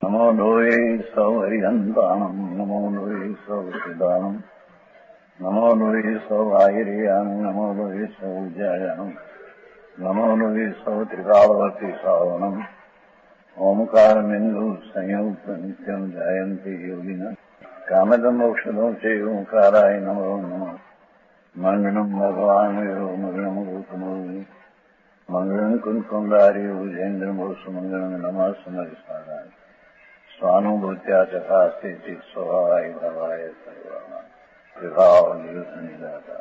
नमो लोये सौहरिहन्ताणम् नमो लोये सौचिदानम् नमो लोये सौभागिर्याम् नमो लोये सौजायानम् नमो लोये सौत्रिकालवती सावनम् ओंकारमिन्दु संयुक्त नित्यम् जायन्ति योगिनः कामदमोक्षदो च ओंकाराय नमो नमः मङ्गलम् भगवान् यो मङ्गलम् गौतमोऽपि मङ्गलम् कुन्कुण्डार्यो विजेन्द्रमोसुमङ्गलम् नमः समरिसाराय स्वानुभूत्या चकास्ते स्वभावाय भवाय सर्वाणां विभाव निदाता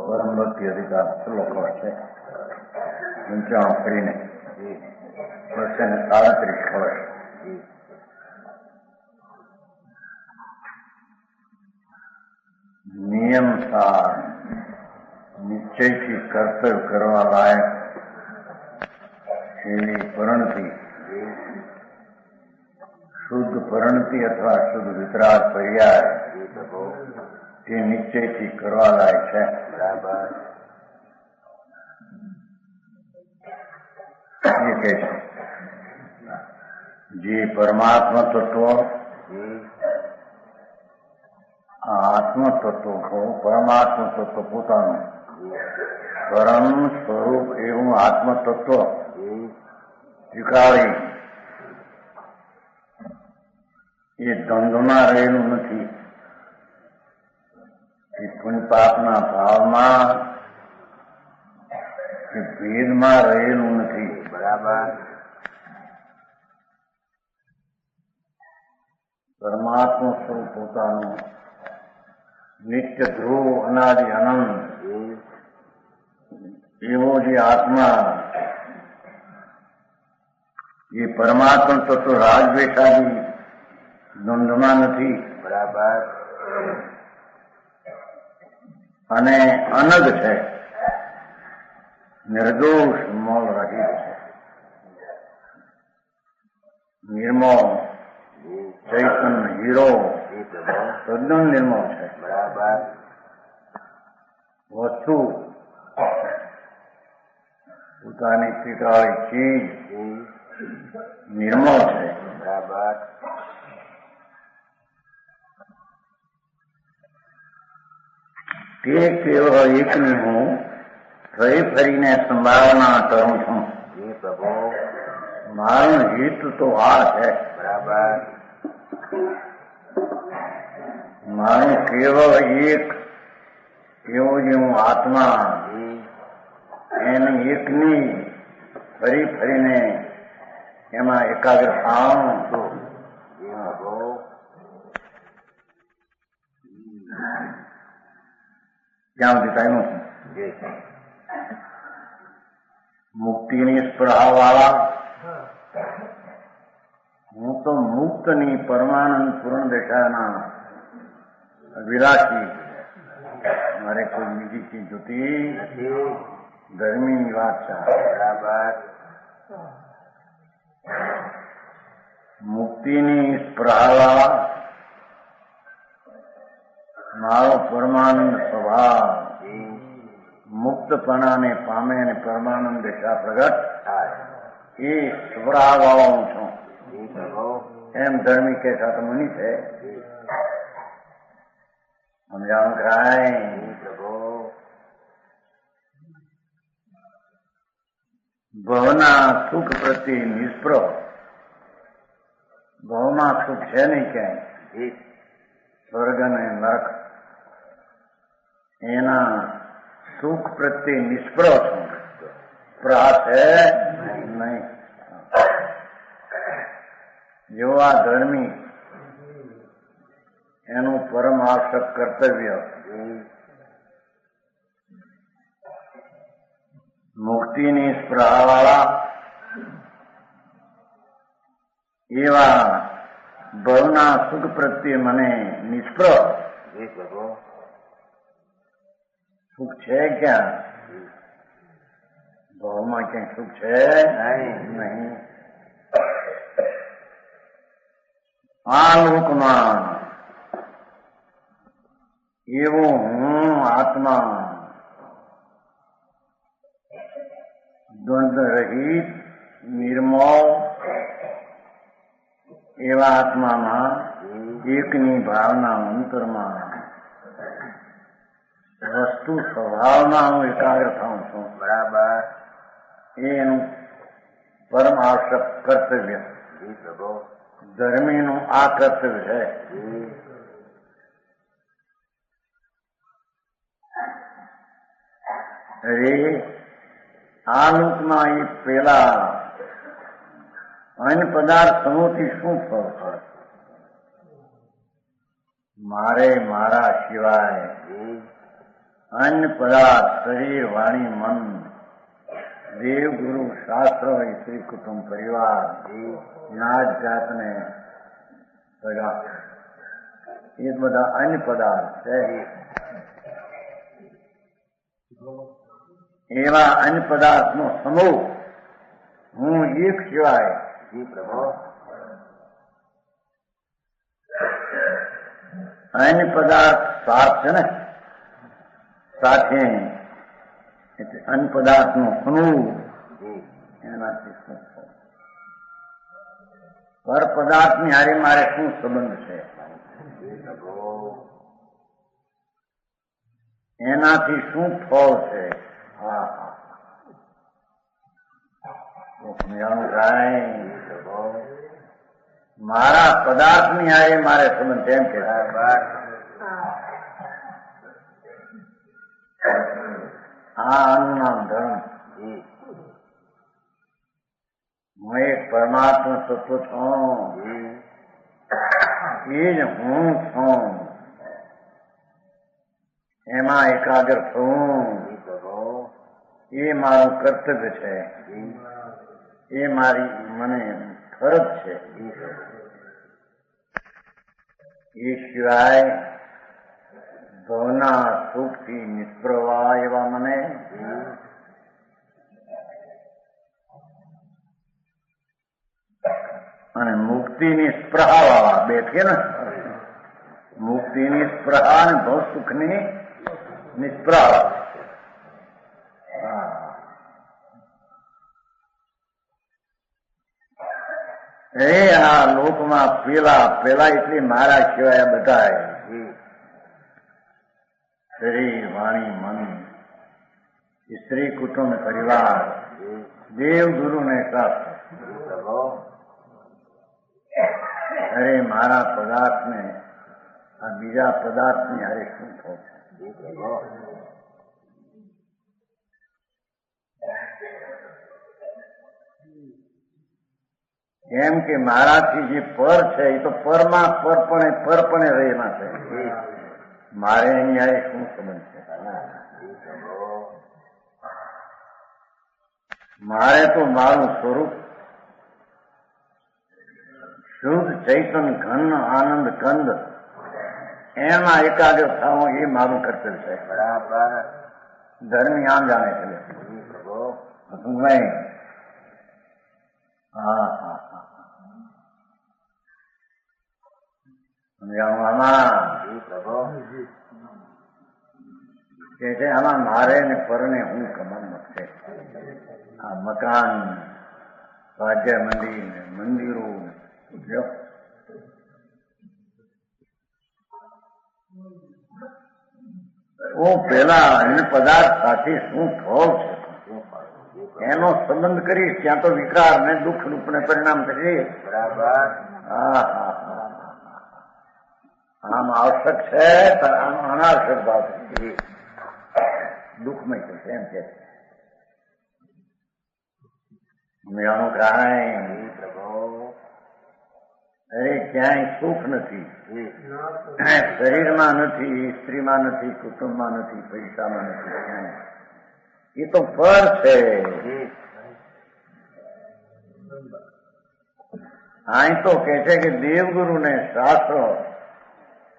પરમ ભક્તિ અધિકાર શ્લોકો છે 95 કરીને 237 વર્ષ નિયમ સાર નિશ્ચયથી કર્તવ્ય કરવા લાયક એવી પરણતિ શુદ્ધ પરણતિ અથવા શુદ્ધ વિતરાગ પર્યાય તે નિશ્ચયથી કરવા લાયક છે. બરાબર એ કહે છે જે પરમાત્મા તત્વ આત્મ તત્વ પરમાત્મા તત્વ પોતાનું પરમ સ્વરૂપ એવું આત્મ તત્વ સ્વીકારી એ દ્વંદ્વમાં રહેલું નથી, એ પુણ્ય પાપના ભાવમાં કે ભેદમાં રહેલું નથી. બરાબર પરમાત્મા સ્વરૂપ પોતાનું નિત્ય ધ્રુવ અનાદિ અનંત એવો જે આત્મા એ પરમાત્મા તત્વ રાજદ્વેષાદી દ્વંદ્વમાં નથી. બરાબર અને અનગ છે, નિર્દોષ મોલ રહિત છે, નિર્મળ ચૈતન્ય હીરો તદ્દન નિર્મળ છે. બરાબર વસ્તુ પોતાની પીટાળી ચીજ નિર્મળ છે. બરાબર તે કેવળ એકની હું ફરી ફરીને સંભાવના કરું છું. એ પ્રભુ મારું હિત તો આ છે. બરાબર મારું કેવળ એક એવો જે હું આત્મા એની એકની ફરી ફરીને એમાં એકાગ્ર થાઉં છું. ત્યાં સુધી કાયમો છું. મુક્તિની સ્પૃહા વાળા હું તો મુક્તની પરમાનંદ પૂર્ણ દેખાના વિલાસી, મારે કોઈ બીજી ચીજ જોતી ગરમીની વાત છે. બરાબર મુક્તિની સ્પૃહા મારો પરમાનંદ સ્વભાવ મુક્તપણાને પામે અને પરમાનંદ દિશા પ્રગટ થાય એ સ્વભાવ વાળો હું છું. એમ ધર્મી કે સાથે મુનિ છે. સમજાવું કરાય. ભવના સુખ પ્રત્યે નિષ્પ્રહ, ભવમાં સુખ છે નહીં ક્યાંય, સ્વર્ગ અને નરક એના સુખ પ્રત્યે નિષ્પ્રહ છું. સ્પૃહા છે નહીં. જેવો આ ધર્મી એનું પરમ આવશ્યક કર્તવ્ય મુક્તિની સ્પૃહા વાળા એવા ભવના સુખ પ્રત્યે મને નિષ્પ્રહ. સુખ છે ક્યાં? ભવમાં ક્યાંય સુખ છે નહીં. આ લોકમાં એવો હું આત્મા દ્વંદ્વ રહિત નિર્મળ એવા આત્મામાં એકની ભાવના અંતરમાં વસ્તુ સ્વભાવમાં હું એકાગ્ર થાઉં છું. બરાબર. એનું પરમ આવશ્યક કર્તવ્ય. ધર્મીનું આ કર્તવ્ય છે. અરે આ લોકમાં એ પેલા અન્ય પદાર્થ સમૂહથી શું ફળ છે? મારે મારા સિવાય અન્ય પદાર્થ શરીર વાણી મન દેવ ગુરુ શાસ્ત્ર સ્ત્રી કુટુંબ પરિવાર નાત જાતને બધા એ બધા અન્ય પદાર્થ છે. એવા અન્ય પદાર્થનો સમૂહ હું એક સિવાય અન્ય પદાર્થ સાથ છે ને સાથે અન્ય પદાર્થનો સમૂહ એનાથી શું પર પદાર્થની હારે મારે શું સંબંધ છે? એનાથી શું ફળ છે? મારા પદાર્થની હારે મારે સંબંધ એમ કે આનું નામ ધર્મ. હું એક પરમાત્મા તત્વ છું. એ જ હું છું. એમાં એકાગ્ર થવું એ મારું કર્તવ્ય છે. એ મારી મને ફરજ છે. એ સિવાય ભવના સુખથી નિષ્પ્રવાહ એવા મને અને મુક્તિની સ્પૃહા વાળા બે છે ને, મુક્તિની સ્પૃહા અને ભવ સુખની નિષ્પ્રહ. આ લોકમાં પેલા એટલે મારા સિવાય બધા શરીર વાણી મન સ્ત્રી કુટુંબ પરિવાર દેવ ગુરુ ને શાસ્ત્ર. અરે મારા પદાર્થને આ બીજા પદાર્થની હારે શું થયું છે? કેમ કે મારાથી જે પર છે એ તો પરમાં પરપણે રહેલા છે. મારે અહીંયા શું સંબંધ છે? મારે તો મારું સ્વરૂપ શુદ્ધ ચૈતન ઘન આનંદ કંદ એમાં એકાગ્ર થવું એ મારું કર્તવ્ય છે. બરાબર. ધર્મી આમ જાણે છે. આમાં મારે ને પરને હું કમાન છે. આ મકાન સ્વાધ્યાય મંદિર ને મંદિરો પેલા અન્ય પદાર્થ સાથે શું ફળ છે એનો સંબંધ કરીશ ત્યાં તો વિકાર ને દુઃખ રૂપ ને પરિણામ થશે. બરાબર. આમ આવશ્યક છે આમ અનાવશ્યક ભાવ દુઃખમય થશે એમ કે અરે ક્યાંય સુખ નથી. શરીરમાં નથી, સ્ત્રીમાં નથી, કુટુંબમાં નથી, પૈસામાં નથી. ક્યાંય એ તો ફળ છે. અહીં તો કે છે કે દેવગુરુ ને શાસ્ત્ર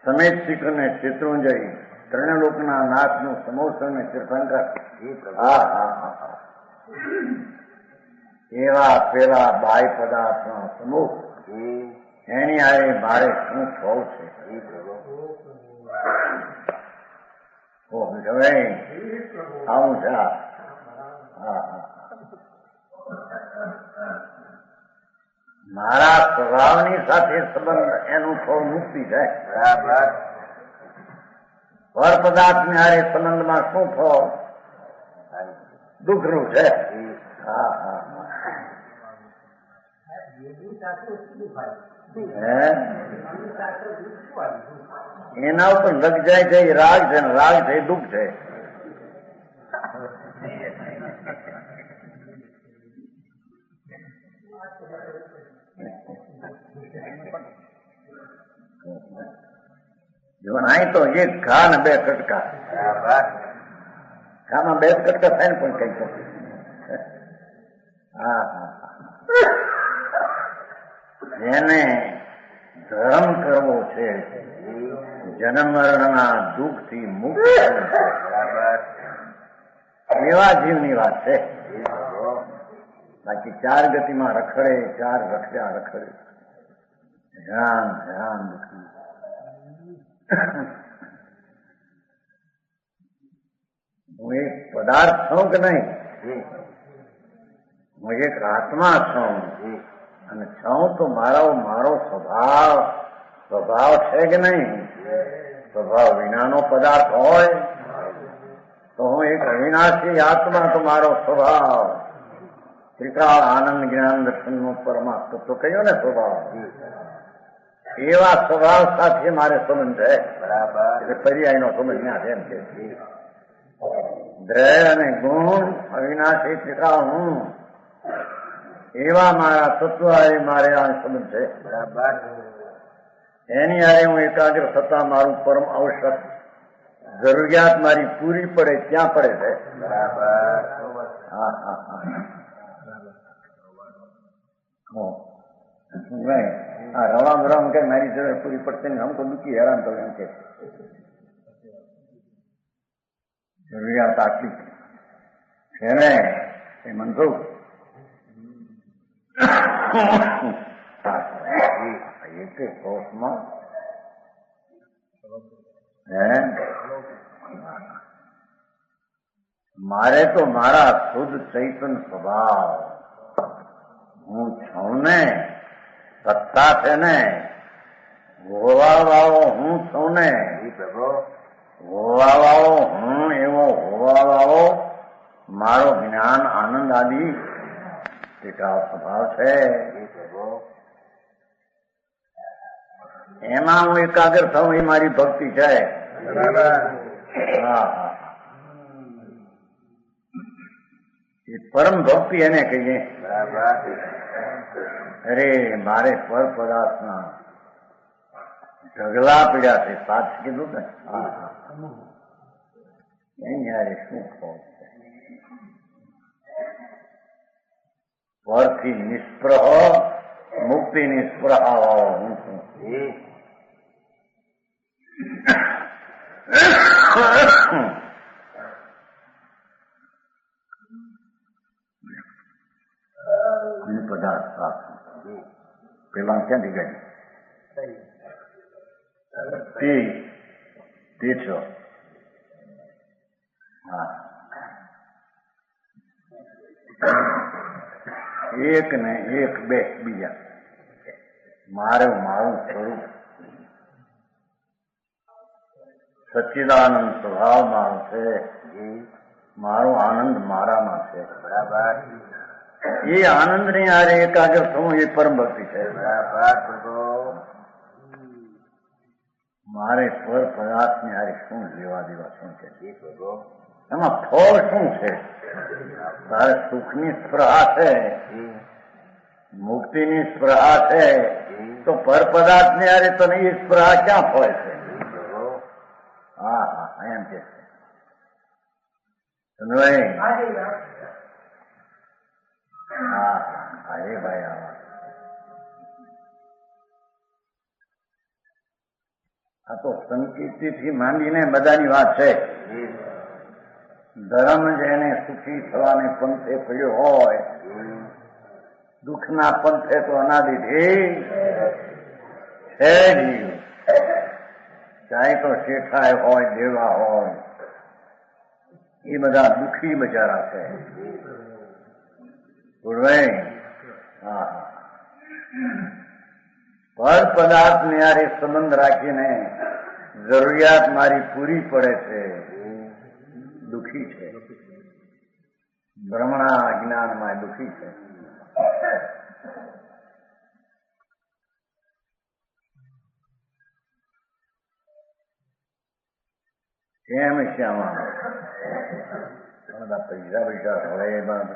સમેત શિખર ને શેત્રુંજય ત્રણ લોકના નાથ નું સમોસર ને તીર્થંકર એવા પેલા બાય પદાર્થ નો સમૂહ એની આરે મારે શું થવું છે? આવું છે. મારા સ્વભાવની સાથે સંબંધ એનું ફળ મુક્તિ જાય. બરાબર. પર પદાર્થની હારે સંબંધમાં શું ફળ? દુઃખનું છે. હા હા એના ઉપર લગ જાય છે એ રાગ છે ને રાગ છે એ દુઃખ છે. અહીં તો એક ઘા ને બે કટકા. ઘામાં બે કટકા થાય ને પણ કઈ શકે. હા હા જેને ધર્મ કરવો છે, જન્મ મરણના દુઃખ થી મુક્ત એવા જીવની વાત છે. બાકી ચાર ગતિમાં રખડે, ચાર રખડ્યા રખડે, હેરાન હેરાન દુઃખી. હું એક પદાર્થ છું કે નહીં? હું એક આત્મા છું અને છું તો મારો સ્વભાવ છે કે નહીં? સ્વભાવ વિનાનો પદાર્થ હોય તો હું એક અવિનાશી આત્મા તો મારો સ્વભાવ ત્રિકાળ આનંદ જ્ઞાન દર્શન નું પરમાત્મ તો કહ્યું ને સ્વભાવ. એવા સ્વભાવ સાથે મારે સંબંધ છે. બરાબર. પર્યાયનો સંબંધ ત્યાં છે એમ કે દ્રય અને ગુણ અવિનાશી ત્રિકાળ હું એવા મારા તત્વ હારે મારે આ સંબંધ છે. બરાબર. એની હારે હું એકાગ્ર થતા મારું પરમ આવશ્યક જરૂરિયાત મારી પૂરી પડે ત્યાં પડે છે. બરાબર. હા હા હા હા રવા ભરવા કે મારી જરૂર પૂરી પડશે ને હમ તો દુઃખી હેરાન તો એમ કે જરૂરિયાત આટલી છે ને એ મનસુખ એક કોષમાં મારે તો મારા શુદ્ધ ચૈતન સ્વભાવ હું છું ને સત્તા છે ને હોવા વાળો હું છું ને હોવા વાળો હું એવો હોવા વાળો મારો જ્ઞાન આનંદ આદિ સ્વભાવ છે. એમાં હું એકાગ્ર થઉં એ મારી ભક્તિ છે. હા હા એ પરમ ભક્તિ એને કહીએ. અરે મારે પર પદાર્થના ઢગલા પીડ્યા છે સાચ કીધું ને. યારે શું કહું પરથી નિષ્પ્રહ મુક્તિ નિષ્પ્રહા વાળો હું છું. પદાર્થ પેલા ક્યાંથી ગઈ છો? હા એક ને એક બે બીજા મારું સ્વરૂપ સચ્ચિદાનંદ સ્વભાવ મારો છે. મારો આનંદ મારામાં છે. બરાબર. એ આનંદ ની હારે એકાગ્ર થવું એ પરમ ભક્તિ છે. મારે પર પદાર્થ ની હારે શું લેવા દેવા શું છે? એમાં ફળ શું છે? તારે સુખની સ્પૃહા છે, મુક્તિની સ્પૃહા છે, તો પર પદાર્થ ની હારે તને એ સ્પૃહા ક્યાં ફળે છે? હા હા એમ કે હા એ ભાઈ આ તો સંકીર્તિ થી માંડીને બધાની વાત છે. ધર્મ જેને સુખી થવાને પંથે પડ્યો હોય, દુઃખના પંથે તો અનાદિથી છે જીવ. ચાહે તો શેઠાય હોય, દેવા હોય, એ બધા દુઃખી બચારા છે. હા પદાર્થની હારે સંબંધ રાખીને જરૂરિયાત મારી પૂરી પડે છે, દુઃખી છે. ભ્રમણા અજ્ઞાનમાં દુઃખી છે. કેમ શ્યામા બધા પૈસા હવે એમાં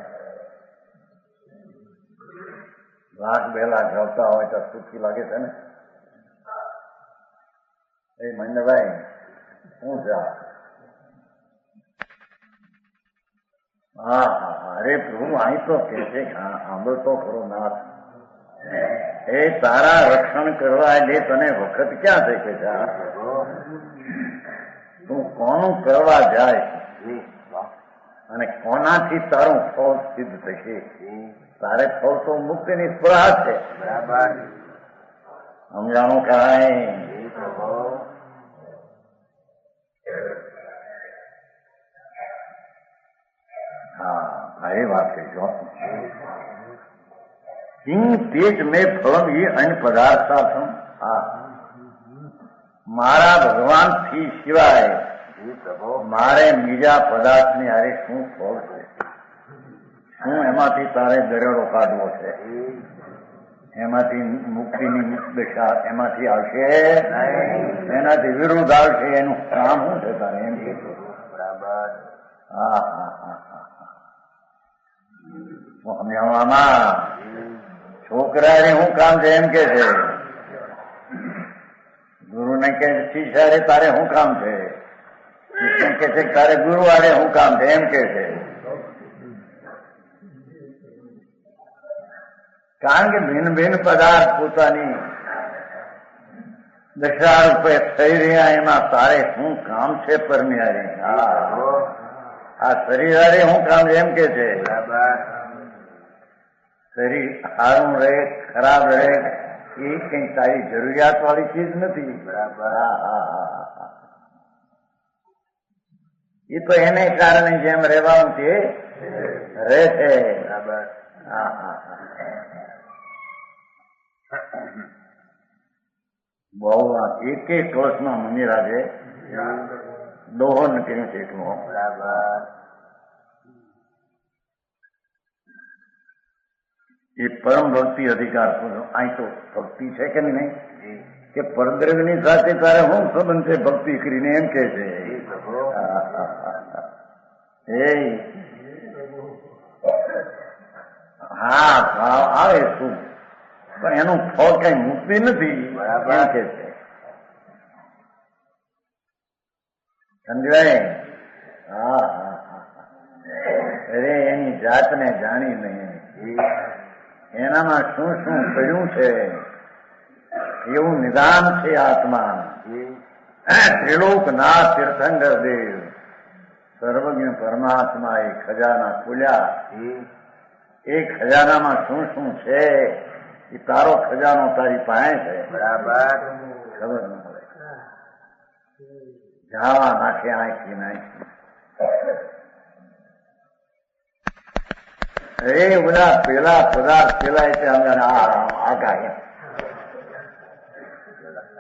લાખ 2 લાખ આવતા હોય તો સુખી લાગે છે ને? એ મહેન્દ્રભાઈ શું છે? હા હા હા, અરે પ્રભુ અહીં તો કે છે સાંભળ તો ખરો નાથ, એ તારા રક્ષણ કરવા એટલે તને વખત ક્યાં થઈ કે છે? તું કોનું કરવા જાય અને કોનાથી તારું ફળ સિદ્ધ થશે? તારે ફળ તો મુક્તિની સ્પૃહા છે. બરાબર સમજાણું કાંઈ? હા એ વાત કહીજો. કિંગ તેજ મેં ફળમ એ અન્ય પદાર્થાર્થમ. હા, મારા ભગવાન થી સિવાય મારે બીજા પદાર્થની હારે શું ફળ છે? શું એમાંથી તારે દરેડો કાઢવો છે? એમાંથી મુક્તિની દશા એમાંથી આવશે? એનાથી વિરુદ્ધ આવશે. એનું કામ શું છે તારે? એમ કે બરાબર. હા હા હા હા હા, સમજાવવામાં છોકરાને શું કામ છે એમ કે છે. ગુરુને કે શિષ્યારે તારે શું કામ છે? શિષ્ય કે છે તારે ગુરુ આરે શું કામ છે એમ કે છે. કારણ કે ભિન્ન ભિન્ન પદાર્થ પોતાની દશા રૂપે થઈ રહ્યા, એમાં તારે શું કામ છે? પરનિયારે આ શરીર હારે શું કામ એમ કે છે. શરીર સારું રહે ખરાબ રહે એ કઈ તારી જરૂરિયાત વાળી ચીજ નથી. બરાબર. એ તો એને કારણે જેમ રહેવાનું છે રહે છે. બરાબર. હા હા હા, બહુ એક વર્ષમાં મંદિરાજે દોહો નથી શીખવો. બરાબર. એ પરમ ભક્તિ અધિકાર. અહીં તો ભક્તિ છે કે નહીં કે પરદ્રવ્યની સાથે તારે શું સંબંધ છે ભક્તિ કરીને એમ કે છે. હા ભાવ આવે શું, પણ એનું ફળ કઈ મુક્તિ નથી. બરાબર કે છે. સમજાય? હા હા હા, અરે એની જાતને જાણી નહીં, એનામાં શું શું પડ્યું છે એવું નિદાન છે આત્મા. ત્રિલોકનાથ તીર્થંકર દેવ સર્વજ્ઞ પરમાત્મા એ ખજાના ખોલ્યા. એ ખજાનામાં શું શું છે એ તારો ખજાનો તારી પાસે છે. બરાબર. ખબર ન પડે. જાવા નાખે આંખી નાખી. એ બધા પેલા પદાર્થ પેલા છે આગા એમ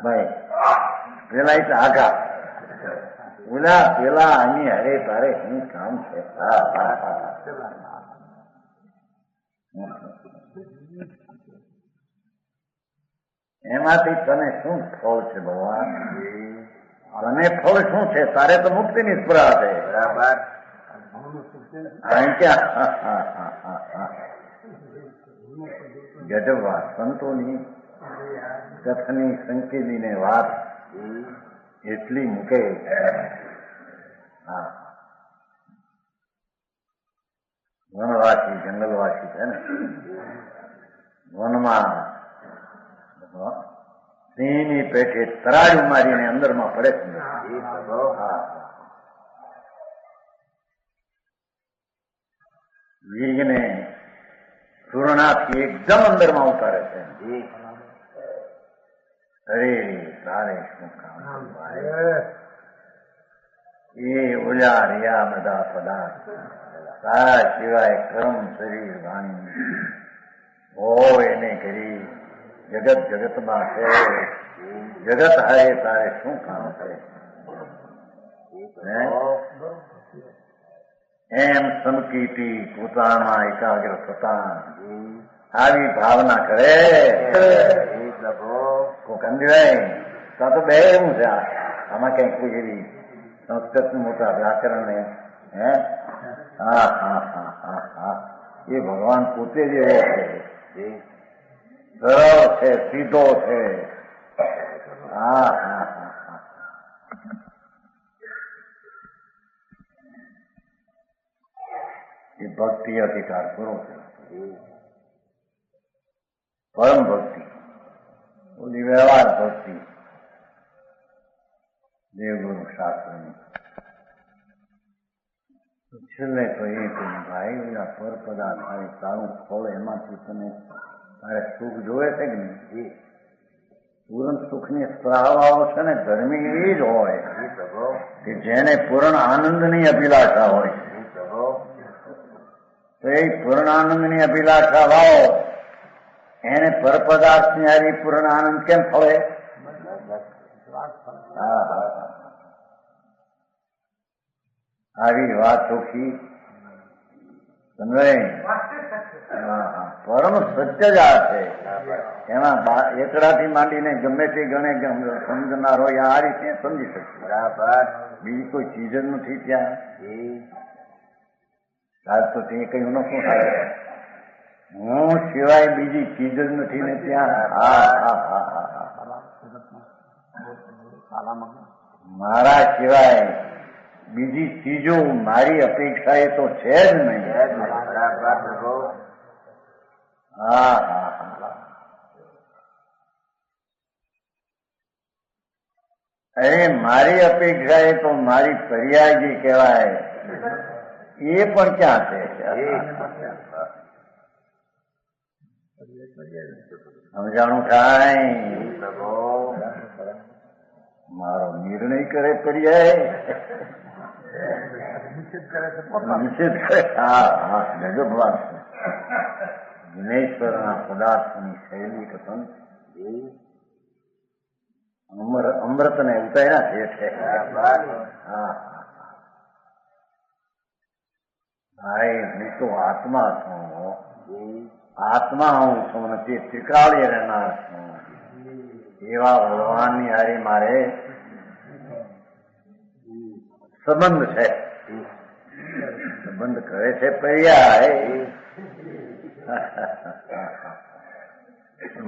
ભાઈ, પેલા એટલે આગા બધા પેલા આની અરે તારે શું કામ છે? એમાંથી તને શું ફળ છે ભગવાન? તને ફળ શું છે? તારે તો મુક્તિની સ્પૃહા છે. બરાબર. ગજબ વાત. સંતોની કથની સંકેલી ને વાત એટલી મૂકે. હા, વનવાસી જંગલવાસી છે ને, વનમાં સિંહની પેટે તરાડું મારીને અંદરમાં પડે છે. વીરને સુરણાથી એકદમ અંદરમાં ઉતારે છે. અરે તારે શું કામ? એ ઓલા રહ્યા બધા પદાર્થ તારા સિવાય કર્મ શરીર વાણી હોય એને કરી જગત જગતમાં છે, જગત હારે તારે શું કામ છે? એમ સમકીતી પોતામાં એકાગ્ર થતા આવી ભાવના કરે કોક અંજરાય તો બે એવું છે. આમાં કઈક કોઈ એવી સંસ્કૃતનું મોટા વ્યાકરણ હે હા હા હા હા હા એ ભગવાન પોતે જ એવો છે, સરળ છે, સીધો છે. હા હા હા હા એ ભક્તિ અધિકાર પૂરો છે. પરમ ભક્તિ, ઓલી વ્યવહાર ભક્તિ દેવગુરુ શાસ્ત્રની. છેલ્લે તો એ કહ્યું ભાઈ ઓલા પર પદાર્થ આવે સારું ફળ એમાંથી તમે તારે સુખ જોવે છે કે નહીં? પૂર્ણ સુખની સ્પ્રાવાઓ છે ને ગરમી એ જ હોય કે જેને પૂર્ણ આનંદની અભિલાષા હોય તો એ પૂર્ણ આનંદની અભિલાષા વાવો એને પરપદાર્થની હારી પૂર્ણ આનંદ કેમ ફળે? આવી વાત ચોખ્ખી સમજાય. પરમ સત્ય જ આ છે. એમાં એકડાથી માંડીને ગમે તે ગણે સમજનાર હોય આ રીતે સમજી શકશે. બરાબર, બીજી કોઈ ચીજ જ નથી ત્યાં. આજ તો તે કહ્યું ન શું થાય, હું સિવાય બીજી ચીજ જ નથી ને ત્યાં. હા હા હા હા હા મારા સિવાય બીજી ચીજો મારી અપેક્ષા એ તો છે જ નહીં. હા હા હા અરે મારી અપેક્ષા એ તો મારી પર્યાયજી કહેવાય. એ પણ ક્યાં છે? સમજાણું થાય? મારો નિર્ણય કરે પર્યાય નિષેધ કરે. હા હા ગજબ વાત છે. જ્ઞેશ્વરના પદાર્થોની શૈલી કથન અમૃતને ઉતાર્યા છે. હા ભાઈ હું તો આત્મા છું, આત્મા હું છું નથી ત્રિકાળે રહેનાર છું. એવા ભગવાનની હારી મારે સંબંધ છે. સંબંધ કરે છે પર્યાય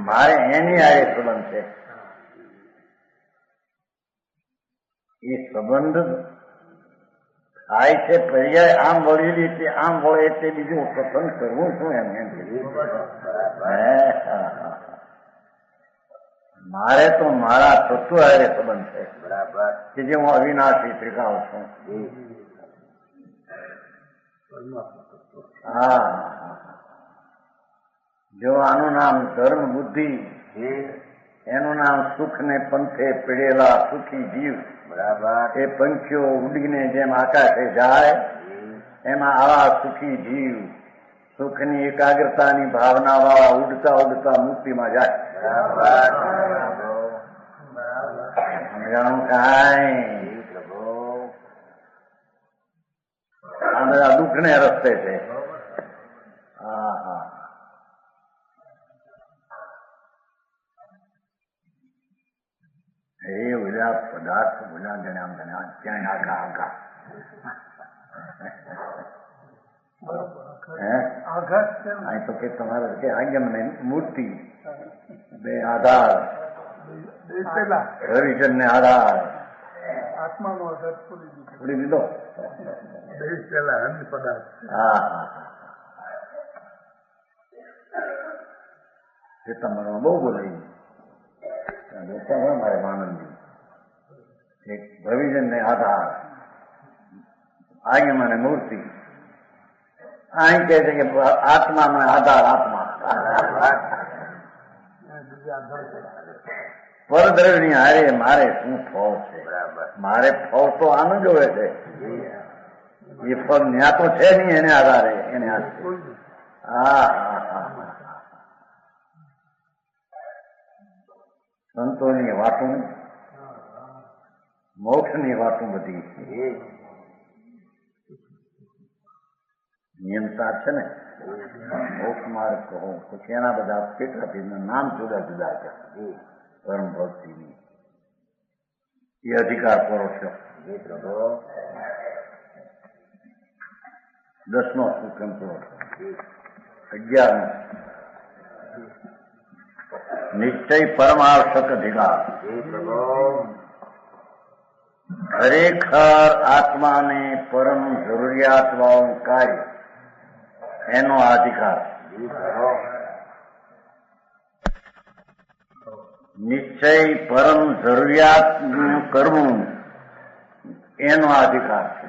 મારે એની હારે સંબંધ છે. એ સંબંધ થાય છે પર્યાય આમ વળેલી રીતે આમ વળે એટલે બીજું પસંદ કરવું શું એમ મારે તો મારા તત્વ હારે સંબંધ છે. બરાબર, કે જે હું અવિનાશી ત્રિકાળ છું. હા જો આનું નામ ધર્મ બુદ્ધિ, એનું નામ સુખ ને પંથે પીડેલા સુખી જીવ. બરાબર, એ પંખીઓ ઉડીને જેમ આકાશે જાય એમાં આવા સુખી જીવ સુખની એકાગ્રતાની ભાવના વાળા ઉડતા ઉડતા મુક્તિમાં જાય. સમજાણું કાંઈ? આ બધા દુઃખને રસ્તે છે. હા હા એ બધા પદાર્થ બધા જણા ક્યાંય આખા આખા અહીં તો કે તમારે કે આગમ ને મૂર્તિ બે આધાર, રવિચંદ ને આધાર આત્માનો આધાર છોડી દીધો. હા હા એ તમારા બહુ બોલાઈ મારે આનંદજી એક ભવિજન ને આધાર આગેમાને મૂર્તિ. અહીં કહે છે કે આત્માનો આધાર આત્મા પરદ્રવ્યની હારે મારે શું ફળ છે? મારે ફળ તો આનું જોવે છે. એ ફળ ન્યા તો છે નહીં એને આધારે એને હા હા હા સંતોની વાતું, મોક્ષની વાતું બધી નિયમતા છે ને. મોક્ષ માર્ગ કહો પછી એના બધા પેટાથી નામ જુદા જુદા છે. પરમ ભક્તિની એ અધિકાર કરો છો. 10નો હુકમ કરો છો. 11 નિશ્ચય પરમાવશ્યક અધિકાર. ખરેખર આત્માને પરમ જરૂરિયાત વાળું કાર્ય એનો અધિકાર. નિશ્ચય પરમ જરૂરિયાત કરવું એનો અધિકાર છે.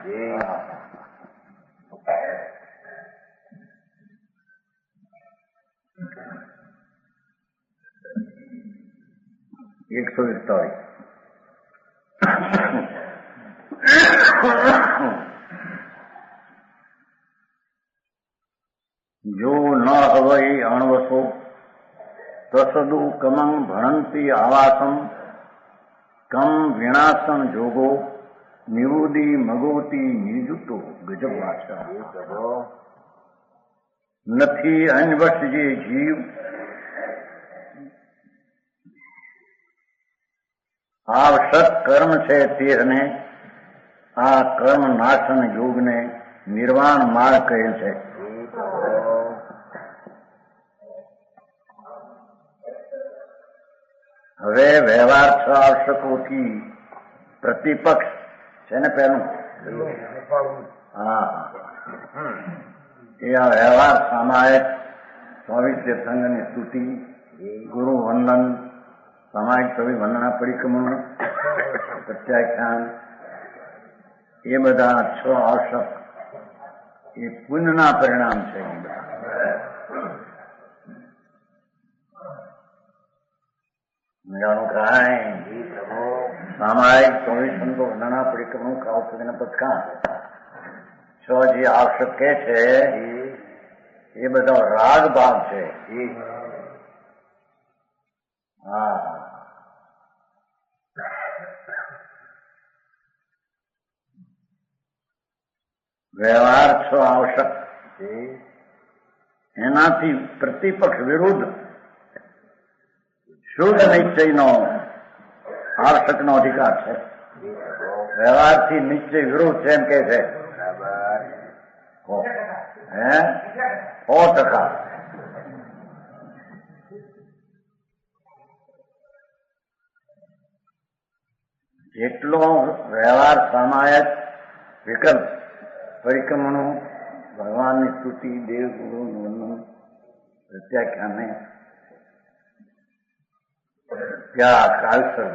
141 જો ન હવૈ અણવસો તસદુ કમં ભણંતી આવાસમ કમ વિનાશન જોગો નિવુદી મગોતી નિજુતો. ગજબ ભાષા. નથી અન્વશ જે જીવ આવશ્યક કર્મ છે તેને આ કર્મ નાશન યોગને નિર્વાણ માર્ગ કહે છે. હવે વ્યવહાર 6 આવશ્યકોથી પ્રતિપક્ષ છે ને પેલું. હા, એ આ વ્યવહાર સામાયિક 24 તીર્થંકરની સ્તુતિ, ગુરુ વંદન, સામાયિક 24 વંદના પરિક્રમણ, પ્રત્યાખ્યાન, એ બધા 6 આવશ્યક એ પુણ્યના પરિણામ છે. સામાયિક 24 સંતો વંદના પરિક્રમણ ખાવ સુધીના પથકા 6 જે આવશ્યક કે છે એ બધો રાગ ભાગ છે. હા, વ્યવહાર 6 આવશ્યક એનાથી પ્રતિપક્ષ વિરુદ્ધ શુદ્ધ નિશ્ચયનો આવશ્યકનો અધિકાર છે. વ્યવહારથી નિશ્ચય વિરુદ્ધ છે એમ કે છે. 100%. જેટલો વ્યવહાર સામાયિક વિકલ્પ પરિક્રમણો, ભગવાનની સ્તુતિ, દેવ ગુરુ વંદન, પ્રત્યાખ્યાને, ત્યાગ, કાલસર્ગ,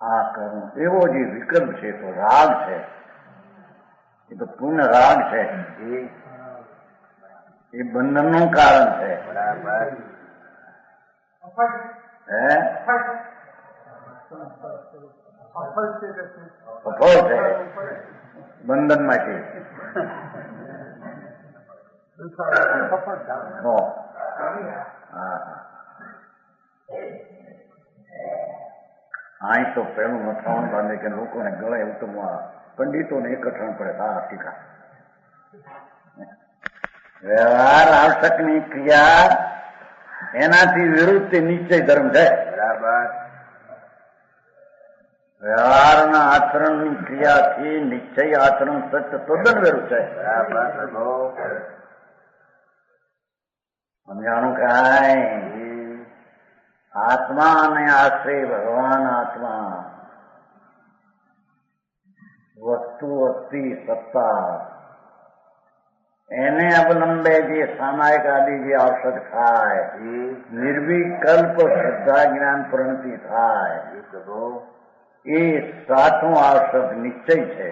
આ કર્મ એવો જે વિકલ્પ છે તો રાગ છે. એ તો પુણ્ય રાગ છે. એ બંધનનું કારણ છે. સફળ છે બંધનમાંથી. અહીં તો પેલું મથાવણ બાંધે કે લોકોને ગળે ઉત્તમવા પંડિતોને એકઠણ પડે. આ ટીકા વ્યવહાર આવશ્યકની ક્રિયા એનાથી વિરુદ્ધ તે નિશ્ચય ધર્મ છે. બરાબર. વ્યવહારના આચરણની ક્રિયાથી નિશ્ચય આચરણ સત્ય તદ્દન વિરુદ્ધ છે. બરાબર. સમજાણું કાંઈ? આત્મા અને આશ્રય ભગવાન આત્મા, વસ્તુ અસ્તિ સત્તા, એને અવલંબે જે સામાયિક આદિ જે આવશ્યક થાય, નિર્વિકલ્પ શ્રદ્ધા જ્ઞાન પ્રણતિ થાય, એ સાચું આવશ્યક નિશ્ચય છે.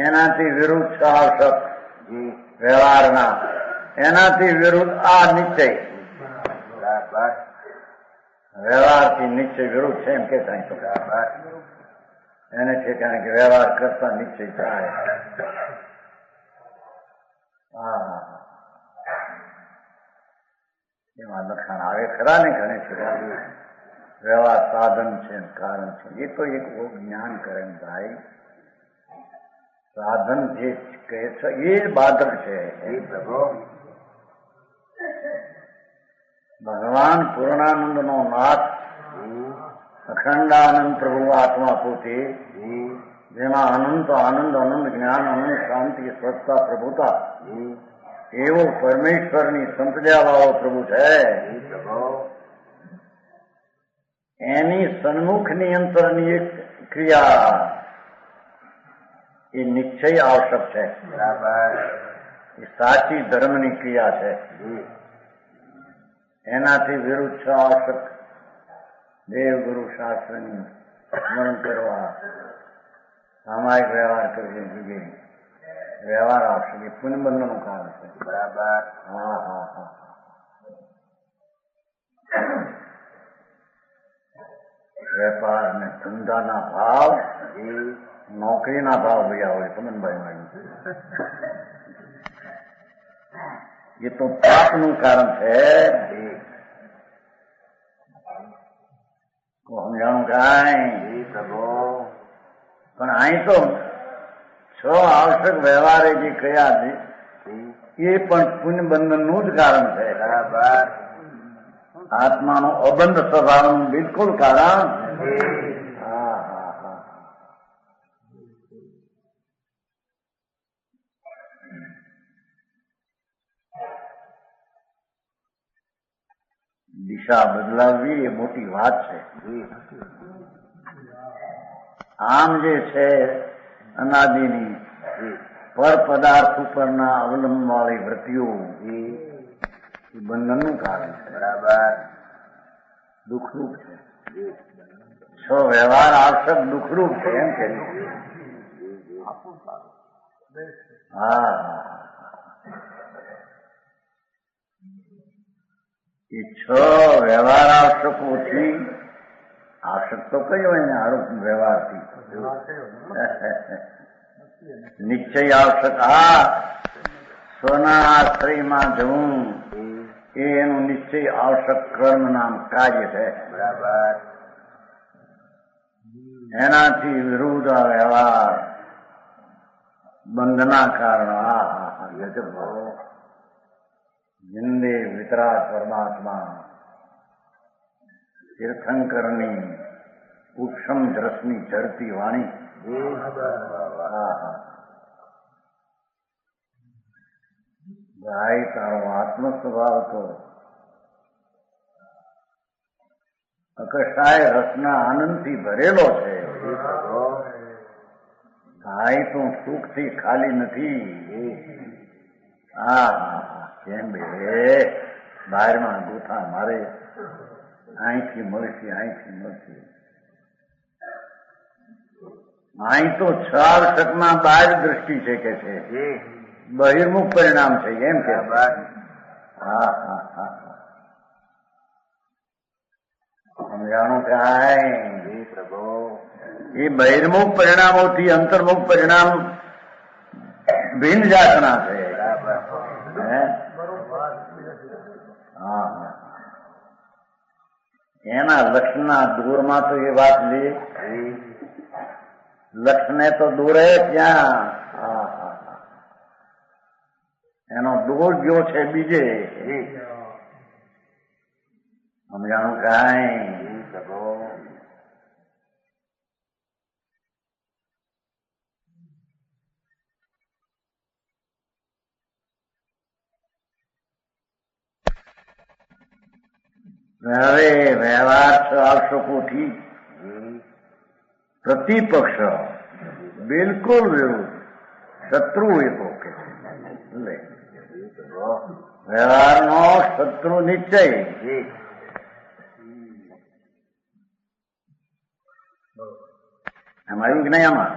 એનાથી વિરુદ્ધ આવશ્યક વ્યવહારના, એનાથી વિરુદ્ધ આ નિશ્ચય. વ્યવહારથી નિશ્ચય વિરુદ્ધ છે એમ કે એને ઠેકાણે કે વ્યવહાર કરતા નિશ્ચય થાય. એમાં લખાણ આવે ખરા ને ઘણે છે. વ્યવહાર સાધન છે કારણ છે. એ તો એક જ્ઞાન કરે ને ભાઈ. સાધન જે કહે છે એ બાધક છે. ભગવાન પૂર્ણાનંદ નો નાથ અખંડાનંદ પ્રભુ આત્મા પોતે, જેમાં અનંત આનંદ, અનંત જ્ઞાન, અનંત શાંતિ, સ્વચ્છતા, પ્રભુતા, એવો પરમેશ્વરની સંપદા વાળો પ્રભુ છે. એની સન્મુખની અંતરની એક ક્રિયા એ નિશ્ચય આવશ્યક છે. એ સાચી ધર્મની ક્રિયા છે. એનાથી વિરુદ્ધ છે આવશ્યક દેવ ગુરુ શાસ્ત્રની સ્મરણ કરવા, સામાયિક વ્યવહાર કરવી જોઈએ. વ્યવહાર આવશ્યક એ પુનઃબંધનનું કારણ છે. બરાબર. હા હા હા. વેપાર ને ધંધાના ભાવ એ નોકરીના ભાવ ભયા હોય. સમનભાઈ એ તો પાપનું કારણ છે. સમજાણું કાંઈ? પણ અહીં તો છ આવશ્યક વ્યવહારે જે કયા છે એ પણ પુણ્યબંધનનું જ કારણ છે. બરાબર. આત્માનો અબંધ સ્વભાવનું બિલકુલ કારણ. હા હા હા. દિશા બદલાવવી એ મોટી વાત છે. આમ જે છે અનાદિની પર પદાર્થ ઉપરના અવલંબન વાળી વૃત્તિઓ એ બંધનનું કારણ છે. બરાબર. દુઃખરૂપ છે. છ વ્યવહાર આવશ્યક દુઃખરૂપ છે એમ કે. હા એ છ વ્યવહાર આવશ્યકોથી, આવશ્યક તો કયો એને આરોપ વ્યવહારથી નિશ્ચય આવશ્યક. હા, સ્વના આશ્રયમાં જવું એ એનું નિશ્ચય આવશ્યક કર્મ નામ કાર્ય છે. બરાબર. એનાથી વિરુદ્ધ વ્યવહાર બંધના કારણ. હા હા હા. ગજબ. જિંદે વિતરાગ પરમાત્મા તીર્થંકરની ઉપશમ દ્રસની ઝરતી વાણી. હા હા. ભાઈ તારો આત્મ સ્વભાવ તો અકશાય રસના આનંદથી ભરેલો છે. ભાઈ તું સુખથી ખાલી નથી. હા હા. કેમ બે બહારમાં ગોથા મારે અહીંથી મળશે, અહીંથી મળશે. અહીં તો છ આવશ્યકમાં બહાર દ્રષ્ટિ છે કે છે, બહિર્મુખ પરિણામ છે એમ કે. હા હા હા. સમજાણું કાંઈ? એ બહિર્મુખ પરિણામોથી અંતર્મુખ પરિણામ ભિન્ન જાતના છે. હા, એના લક્ષના દૂરમાં તો એ વાત લે. લક્ષને તો દૂરે ક્યાં. એનો દૂર ગયો છે બીજે. સમજાણું કાંઈ? હવે વ્યવહાર આવશ્યકોથી પ્રતિપક્ષ બિલકુલ વિરુદ્ધ શત્રુ એ તો કે વ્યવહારનો શત્રુ નિશ્ચય. એમ આવ્યું કે નહીં? આમાં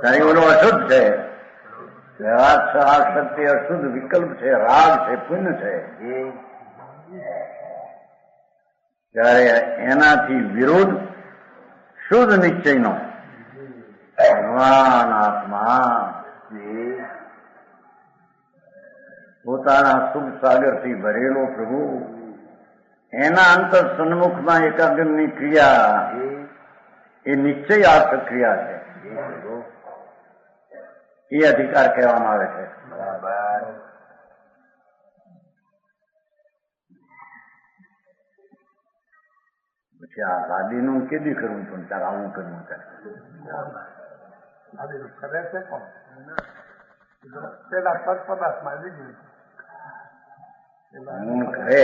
તારી ઓલો અશુદ્ધ છે. વ્યવહાર છે આસક્તિ અશુદ્ધ વિકલ્પ છે, રાગ છે, પુણ્ય છે. ત્યારે એનાથી વિરુદ્ધ શુદ્ધ નિશ્ચયનો ભગવાન આત્મા પોતાના શુભ સાગરથી ભરેલો પ્રભુ એના અંતર સન્મુખમાં એકાગ્રની ક્રિયા એ નિશ્ચય આર્થક ક્રિયા છે. એ અધિકાર કહેવામાં આવે છે. બરાબર. પછી આ વાદીનું કેદી કરવું પણ તાર આવું કરવું કરે છે કોણ પેલા પદ પદાર્થમાં લીધું હું કરે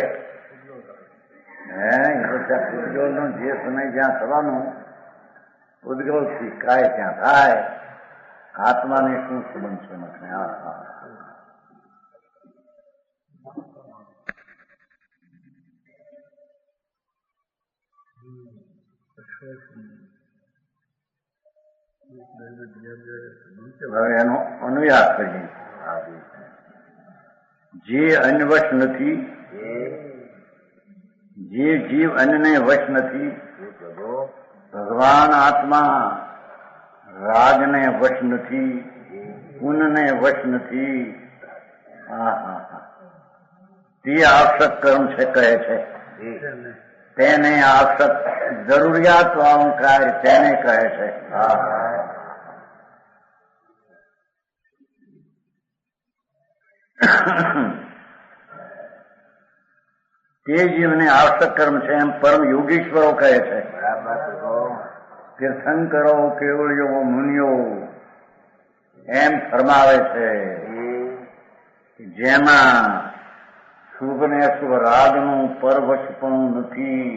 હે ઉદ્ગલ નો જે સમય જ્યાં થવાનું ઉદ્ગલ થી કાય ત્યાં થાય. આત્માને શું સંબંધ છે મને? હવે એનો અનુયાદ કરીએ. જે અન્વશ નથી, જે જીવ અન્યને વશ નથી, ભગવાન આત્મા રાજને વશ નથી, પુનને વશ નથી. તે આવશ્યક કર્મ છે કહે છે. તેને આવશ્યક જરૂરિયાત વાળું કાર્ય તેને કહે છે. તે જીવને આવશ્યક કર્મ છે એમ પરમ યોગીશ્વરો કહે છે. તીર્થંકરો કેવળીઓ મુનિઓ એમ ફરમાવે છે. જેમાં શુભ ને અશુભ રાગનું પરવશપણું નથી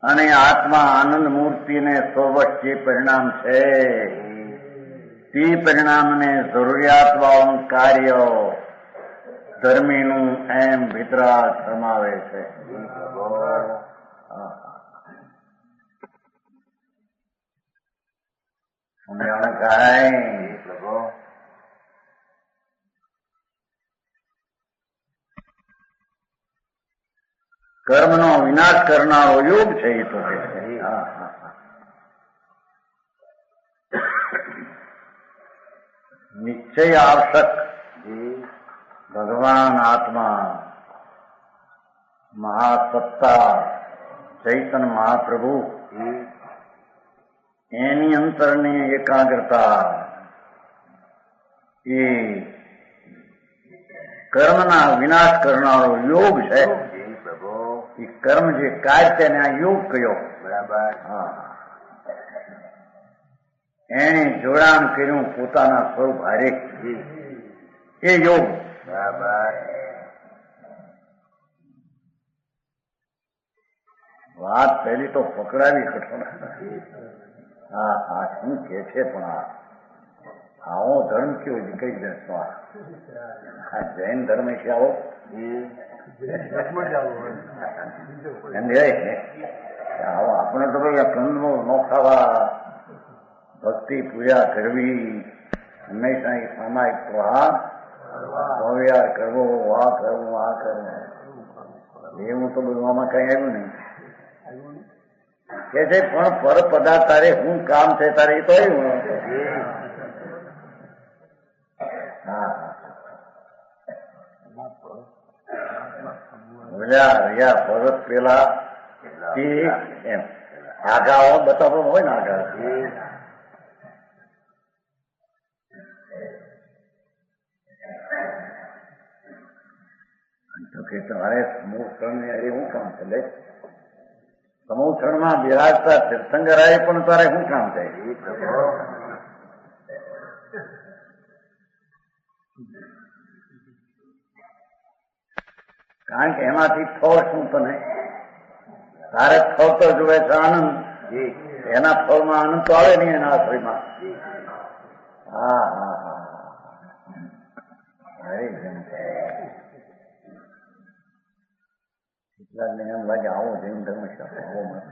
અને આત્મા આનંદ મૂર્તિને સ્વવશ જે પરિણામ છે તે પરિણામને જરૂરિયાત વાળું કાર્ય ધર્મીનું એમ વિતરાગ ફરમાવે છે. કર્મનો વિનાશ કરનારો યોગ છે. એ તો નિશ્ચય આવશ્યક ભગવાન આત્મા મહાસત્તા ચૈતન્ય મહાપ્રભુ એની અંતરની એકાગ્રતા એ કર્મના વિનાશ કરનારો યોગ છે. એ કર્મ જે કાર્ય તેને આ યોગ કયો. બરાબર. એને જોડાણ કર્યું પોતાના સ્વરૂપ હારે એ યોગ. બરાબર. વાત પહેલી તો પકડાવી કઠોર. હા શું કે છે પણ આવો ધર્મ કયો કઈ દસો આ જૈન ધર્મ છે આવો આવો આપણે તો ભાઈ કંદમો ન ખાવા, ભક્તિ પૂજા કરવી, હંમેશા એ સામાયિક પ્રહાર ભવ્યાર કરવો, આ કરવું આ કરવું એવું તો બધું આમાં કઈ આવ્યું નહીં. કે છે પણ પર પદાર્થ તારે શું કામ છે તારે એ તો આવ્યું. પરત પેલા એમ આગાઓ બતાવવા હોય ને આગળ તો કે તમારે સમૂહક્ષણ એ શું કામ છે? લે સમૂહક્ષણમાં બિરાજતા તીર્થંકરાય પણ તારે શું કામ થાય? કારણ કે એમાંથી ફળ શું તને? તારે ફળ તો જોવે છે આનંદ. એના ફળમાં આનંદ તો આવે નહીં એના આશ્રયમાં. એટલા એમ લાગે આવો જૈન ધર્મશાસ્ત્ર આવો મત.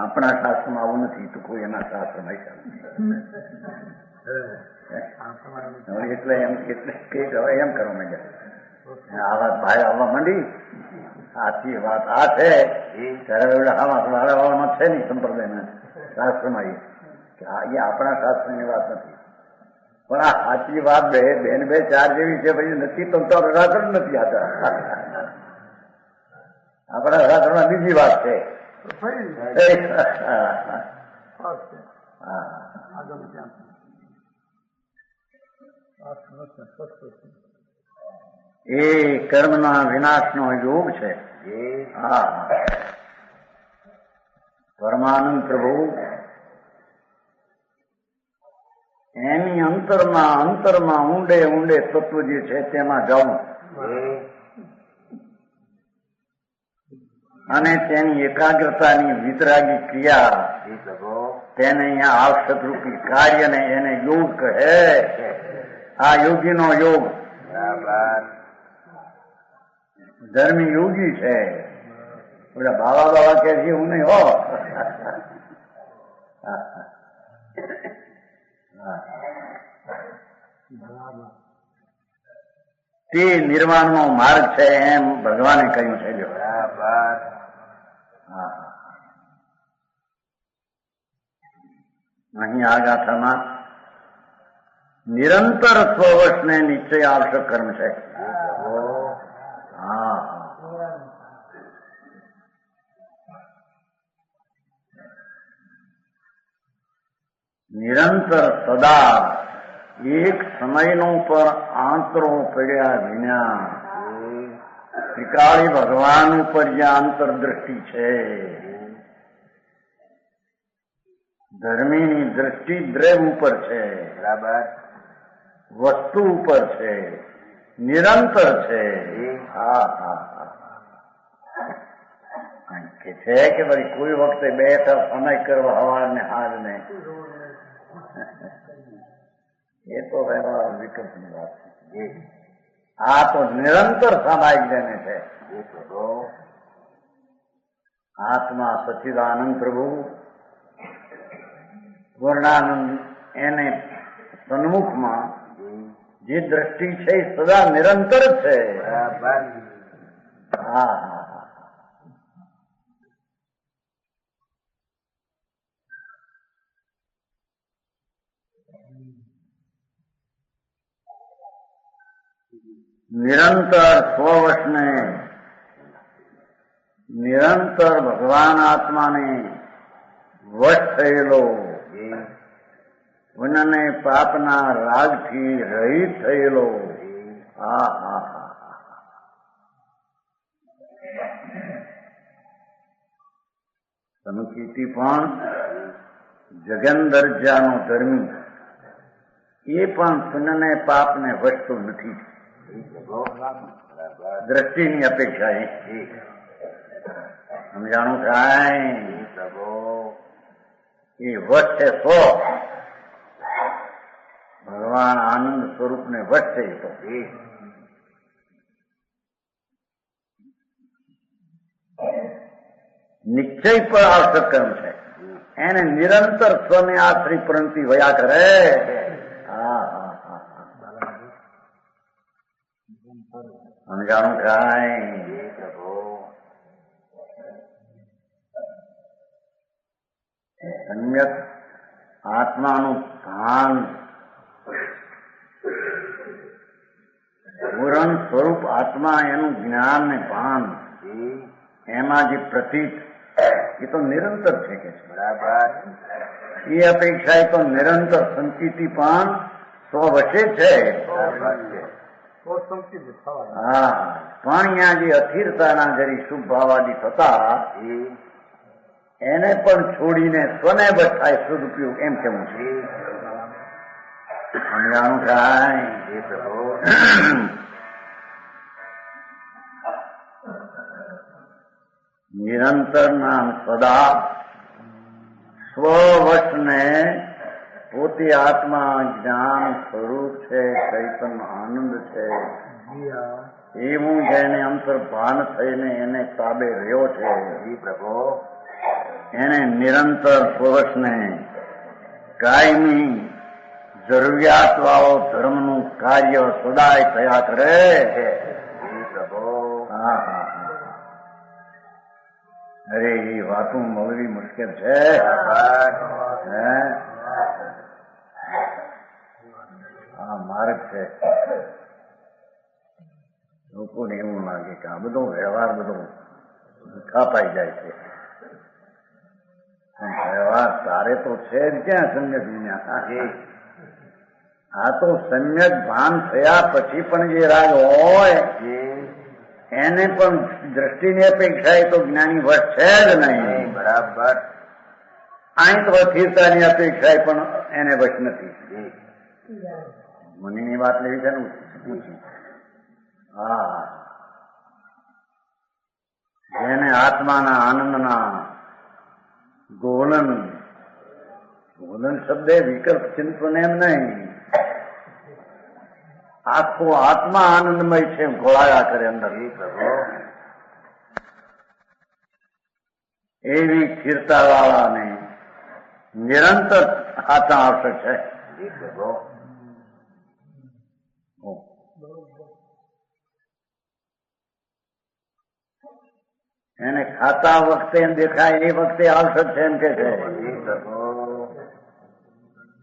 આપણા શાસ્ત્રમાં આવું નથી તો કોઈ એના શાસ્ત્રમાં એટલે એમ એટલે હવે એમ કરવા માંડ્યા. આવા ભાઈ આવવા માંડી સાચી વાત આ છે. ત્યારે વાળામાં છે નહીં સંપ્રદાયના શાસ્ત્રમાં કે એ આપણા શાસ્ત્રની વાત નથી, પણ આ સાચી વાત બેન બે ચાર જેવી છે. પછી નથી તો શાસ્ત્ર નથી આતા. આપણા શાસ્ત્રમાં બીજી વાત છે. એ કર્મના વિનાશનો યોગ છે. હા, પરમાનંદ પ્રભુ એની અંતરમાં ઊંડે ઊંડે તત્વ જે છે તેમાં જવું અને તેની એકાગ્રતાની વિતરાગી ક્રિયા તેને અહીંયા આવશ્યક રૂપી કાર્યને એને યોગ કહે. આ યોગીનો યોગ ધર્મી યોગી છે. બધા બાવા કે છે હું નહીં હો. તે નિર્વાણનો માર્ગ છે એમ ભગવાને કહ્યું છે. અહીં આ ગાથામાં નિરંતર સ્વવશને નિશ્ચય આવશ્યક કર્મ છે. નિરંતર સદા એક સમયનો પર આંતરો પડ્યા વિના ત્રિકાળી ભગવાન ઉપર જ્યાં અંતરદ્રષ્ટિ છે. ધર્મીની દ્રષ્ટિ દ્રવ ઉપર છે, બરાબર, વસ્તુ ઉપર છે, નિરંતર છે. કે છે કે ભાઈ કોઈ વખતે બેઠા સમય કરવા હવા ને હાર ને એ તો વિકલ્પની વાત છે. આ તો નિરંતર સામાયિક જેને છે. આત્મા સચ્ચિદાનંદ પ્રભુ પૂર્ણાનંદ એને સન્મુખમાં જે દ્રષ્ટિ છે એ સદા નિરંતર છે. નિરંતર સ્વવશને નિરંતર ભગવાન આત્માને વશ થયેલો પુણ્યને પાપના રાગથી રહિત થયેલો. સમકીર્તિ પણ જગન-દરજ્જાનો ધર્મી એ પણ પુણ્યને પાપને વસતો નથી. દ્રષ્ટિની અપેક્ષા સમજાણું થાય એ વશ છે. સો ભગવાન આનંદ સ્વરૂપને વશ છે. તો નિશ્ચય પર આવશ્યક કર્મ છે. એને નિરંતર સ્વને આશ્રી પરંતિ વયા કરે. સમજાણું થાય. સમ્યક આત્માનું ભાન, પૂરણ સ્વરૂપ આત્મા એનું જ્ઞાન ને ભાન એમાં જે પ્રતીત એ તો નિરંતર છે કે છે. બરાબર. એ અપેક્ષા એ તો નિરંતર સંકિતિ પણ સ્વવશે છે. હા, પણ અહીંયા જે અસ્થિરતાના જરી શુભ ભાવાદી થતા એને પણ છોડીને સ્વને બસ થાય સદુપયોગ એમ કેવું છે. સમજાણું થાય. નિરંતર નામ સદા સ્વવશને પોતે આત્મા જ્ઞાન સ્વરૂપ છે, ચૈતન્ય આનંદ છે એવું જેને અંતર ભાન થઈને એને તાબે રહ્યો છે. પ્રભુ એને નિરંતર સ્વવશને કાયમી જરૂરિયાત વાળો ધર્મનું કાર્ય સદાય થયા કરે. અરે એ વાતો મળવી મુશ્કેલ છે. હે આ માર્ગ છે. લોકોને એવું લાગે કે આ બધો વ્યવહાર બધો થાપાઈ જાય છે. વ્યવહાર તારે તો છે જ ક્યાં સમ્યક વિજ્ઞાન. આ તો સમ્યક ભાન થયા પછી પણ જે રાગ હોય એને પણ દ્રષ્ટિની અપેક્ષા એ તો જ્ઞાની વશ છે જ નહીં. બરાબર. અહીં તો સ્થિરતાની અપેક્ષા પણ એને વશ નથી. મુનિની વાત લેવી છે ને. હા, જેને આત્માના આનંદના ગોલન શબ્દ વિકલ્પ ચિંતન એમ નહીં, આખો આત્મા આનંદમય છે ઘોળાયા કરે અંદર. એવી સ્થિરતા વાળાને નિરંતર આત્મા આવશ્યક છે. એને ખાતા વખતે એમ દેખાય એ વખતે આવશ્યક છે એમ કે છે.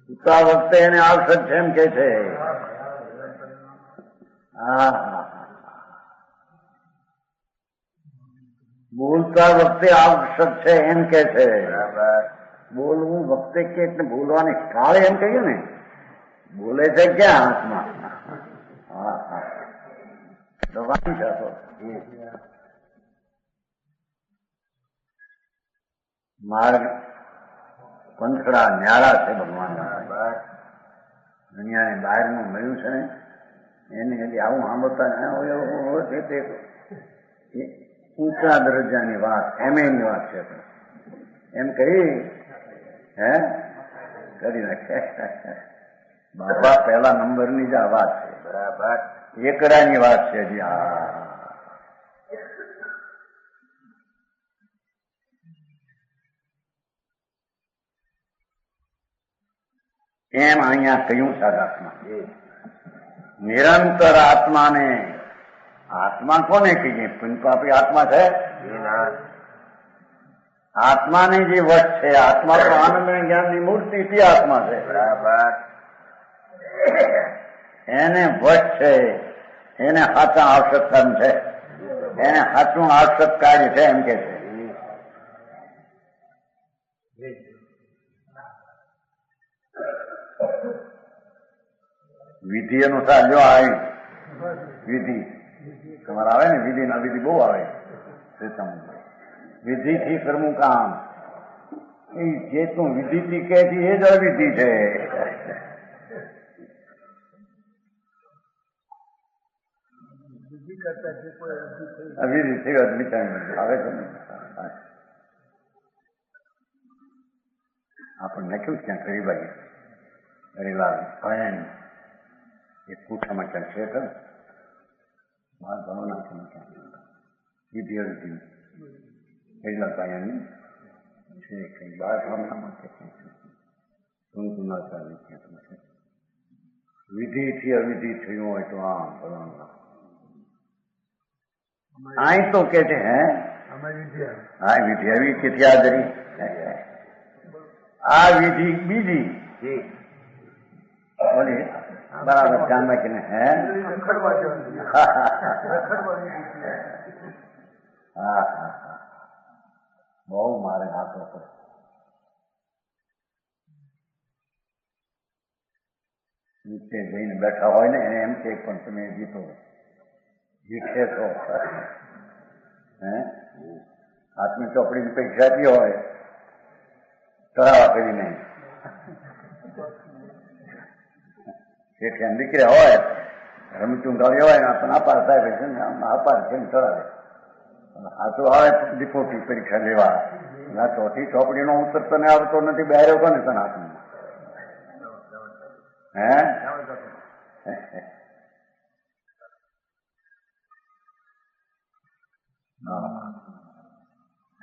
સૂતા વખતે એને આવશ્યક છે એમ કે છે. બોલતા વખતે આવશ્યક છે એમ કે છે. બોલવું વખતે કે બોલવાની કાળે એમ કહ્યું ને, બોલે છે ક્યાં હાથમાં. હા હા, દવાની જાતો માર્ગ પંથડા ન્યારા છે ભગવાનના. દુનિયાને બહારનું મળ્યું છે ને એને હજી આવું સાંભળતા ઊંચા દરજ્જાની વાત એમએની વાત છે. એમ કહી કરી નાખે. બાપા પહેલા નંબરની જ આ વાત છે. બરાબર, એકડાની વાત છે હજી. એમ અહીંયા કહ્યું સાધાત્મા નિરંતર આત્માને. આત્મા કોને કહીએ? પુંજપાપી આત્મા છે. આત્માને જે વશ છે, આત્મા તો આનંદ અને જ્ઞાનની મૂર્તિ તે આત્મા છે. બરાબર. એને વશ છે, એને સાચા આવશ્યકતા છે, એને સાચું આવશ્યક કાર્ય છે એમ કે છે. વિધિ અનુસાર જો આવી વિધિ તમારે આવે ને, વિધિ ના વિધિ બહુ આવે. વિધિ થી કરવું કામ એ જે તું વિધિ થી કે છે એ જ અવિધિ છે. અવિધિ થઈ અદ્ભુત આવે છે ને. આપણને કેવું ક્યાં ગરીબાઈ ગરીબા ભયન એ પૂઠામાં ક્યાં છે ખર બહાર ભણો ક્યાં વિધિ અવિધિ એટલા પાયાની છે. કઈ બાર ભાવનામાં કે વિધિ થી અવિધિ થયું હોય તો આમ ભણવાનું. અહીં તો કે છે હા વિધિ આવી કે હાજરી. આ વિધિ બીજી બોલી બરાબર ધ્યાન રાખીને. હા બહુ મારે હાથો પડે. નીચે જઈને બેઠા હોય ને એને એમ કે પણ તમે જીતો જીતે છો. હાથની ચોપડીની પરીક્ષા આપી હોય તરાવા કરી નહીં. દીકરા હોય રમતું ગાડી હોય ને આપણને અપાર સાહેબ છે ને અપાર છે ને તરાવે. આ તો આવે ડિપોટી પરીક્ષા લેવા. ચોથી ચોપડીનો ઉત્તર તને આવતો નથી, બેર્યો કોને તને હાથમાં?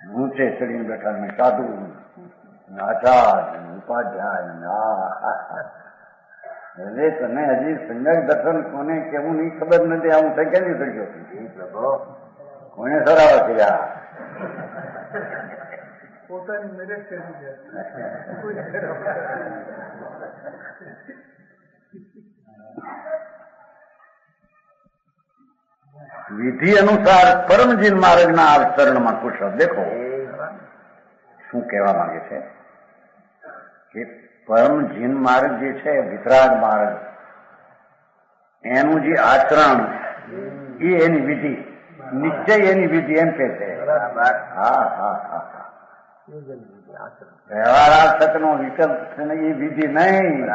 ઊંચે ચડીને બેઠા ને સાધુ આચાર્ય ઉપાધ્યાય તને હજી સંજય દર્શન કોને કેવું નહીં ખબર નથી. આવું થઈ ક્યાંથી થઈ ગયો? કોને સરાવા કર્યા? પોતાની મેરેજ કરી દે. વિધિ અનુસાર પરમજીન માર્ગના આચરણમાં કુશળ. દેખો શું કહેવા માંગે છે કે પરમજીન માર્ગ જે છે, વિતરાગ માર્ગ, એનું જે આચરણ એ એની વિધિ, નિશ્ચય એની વિધિ એમ કે છે. હા હા હા વ્યવહારાર્થકનો વિકલ્પ છે ને, એ વિધિ નહીં.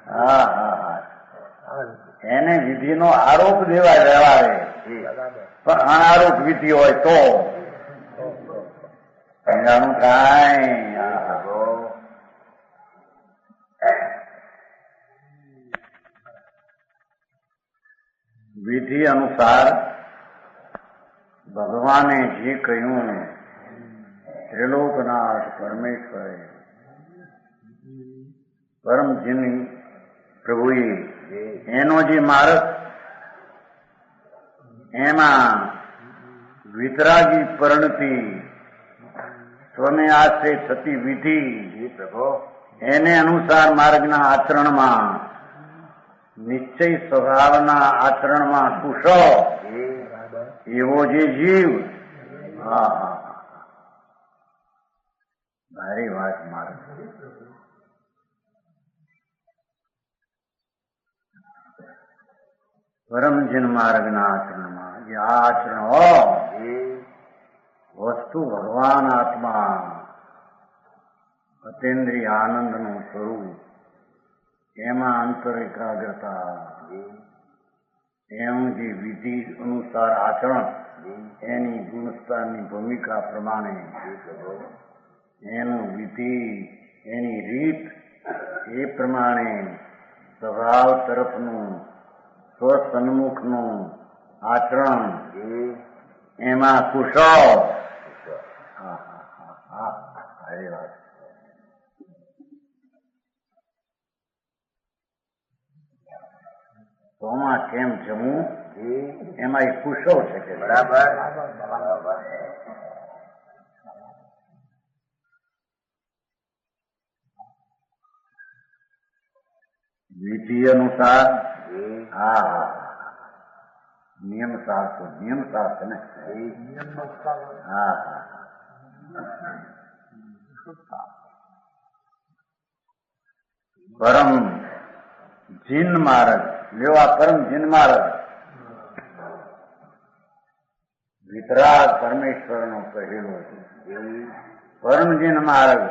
હા હા હા એને વિધિનો આરોપ દેવાય વ્યવહારે, પણ અનારોપ વિધિ હોય તો સમજાણું થાય. વિધિ અનુસાર ભગવાને જે કહ્યું, ત્રિલોકનાથ પરમેશ્વરે પરમજીની પ્રભુએ એનો જે માર્ગ, એમાં વિતરાગી પરિણતિ, સ્વને આશ્રય થતી વિધિ, એને અનુસાર માર્ગના આચરણમાં, નિશ્ચય સ્વભાવના આચરણમાં કુશળ એવો જે જીવ, હા હા ભારી વાત માર્ગ. પરમજન માર્ગના આચરણમાં જે આ આચરણ હોય એ વસ્તુ ભગવાન આત્મા, અતેન્દ્રિય આનંદનું સ્વરૂપ, એમાં અંતર એકાગ્રતા, એમ જે વિધિ અનુસાર આચરણ, એની ગુણસ્તારની ભૂમિકા પ્રમાણે એનું વિધિ, એની રીત, એ પ્રમાણે સ્વભાવ તરફનું સ્વસન્મુખનું આચરણ, એમાં કુશળ. હા હા હા હા સારી વાત. તોમાં કેમ જમવું એમાં એ કુશળ છે કે બરાબર. વિધિ અનુસાર, હા હા નિયમ સાર તો નિયમ સાર છે ને. હા હા પરમ જીન માર્ગ લેવા, પરમ જીન માર્ગ વિતરાગ પરમેશ્વરનો કહેલો છે. પરમ જીન માર્ગ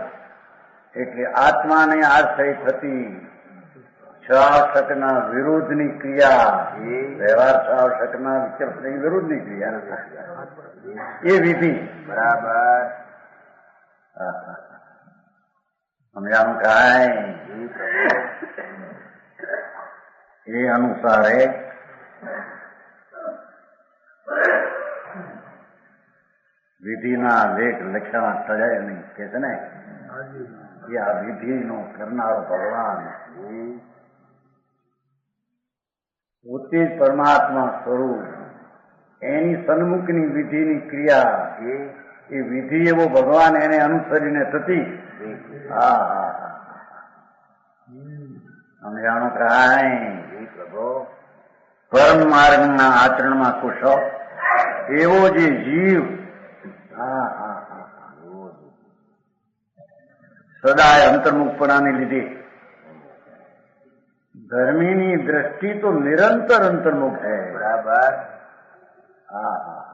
એટલે આત્માને આશ્રય થતી શાસકના વિરુદ્ધની ક્રિયા, વ્યવહાર શાસકના વિકલ્પની વિરુદ્ધની ક્રિયા, એ વિધિ બરાબર. સમજાણું કાંઈ? એ અનુસારે વિધિના લેખ લખ્યા ટળે નહીં કે છે ને, કે આ વિધિનો કરનારો ભગવાન પોતે જ પરમાત્મા સ્વરૂપ, એની સન્મુખની વિધિની ક્રિયા, એ વિધિ એવો ભગવાન એને અનુસરીને થતી. હા હા હા સમજાણું કાંઈ? પરમ માર્ગના આચરણમાં કુશળ એવો જે જીવ, હા હા હા સદાય અંતર્મુખપણાને લીધે ધર્મીની દ્રષ્ટિ તો નિરંતર અંતર્મુખ है બરાબર. હા હા